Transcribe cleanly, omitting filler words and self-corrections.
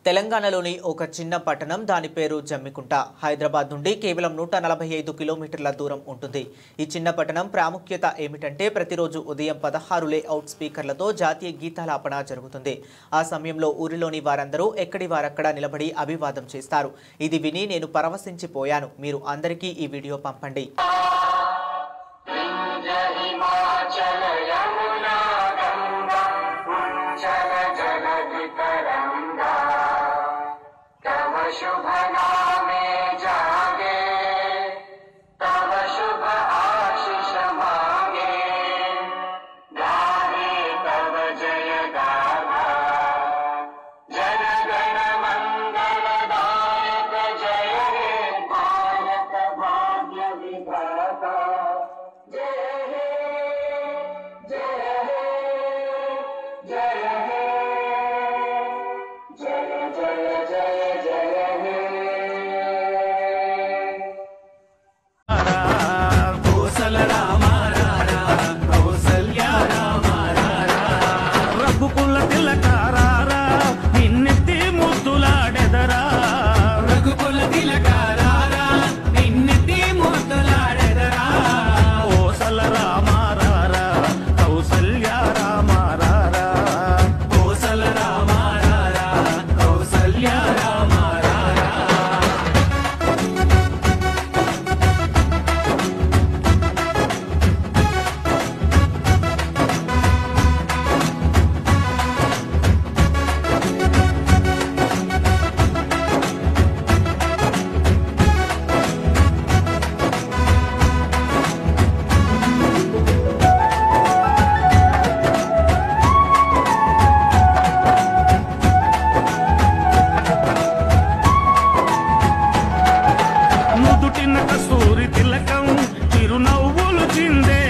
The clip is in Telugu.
తెలంగాణలోని ఒక చిన్న పట్టణం, దాని పేరు జమ్మికుంట. హైదరాబాద్ నుండి కేవలం 145 కిలోమీటర్ల దూరం ఉంటుంది. ఈ చిన్న పట్టణం ప్రాముఖ్యత ఏమిటంటే ప్రతిరోజు ఉదయం 16 లేఅవుట్ స్పీకర్లతో జాతీయ గీతాలాపన జరుగుతుంది. ఆ సమయంలో ఊరిలోని వారందరూ ఎక్కడి వారక్కడ నిలబడి అభివాదం చేస్తారు. ఇది విని నేను పరవశించిపోయాను. మీరు అందరికీ ఈ వీడియో పంపండి. शुभ नामे जागे तव शुभ आशीष मांगे गाहे तव जय गाथा जन गण मंगल दायक जय हे भारत भाग्य विधाता जय हे जय हे जय हे जय जय जय కస్తూరి తిలకం చిరునవ్వులు చిందే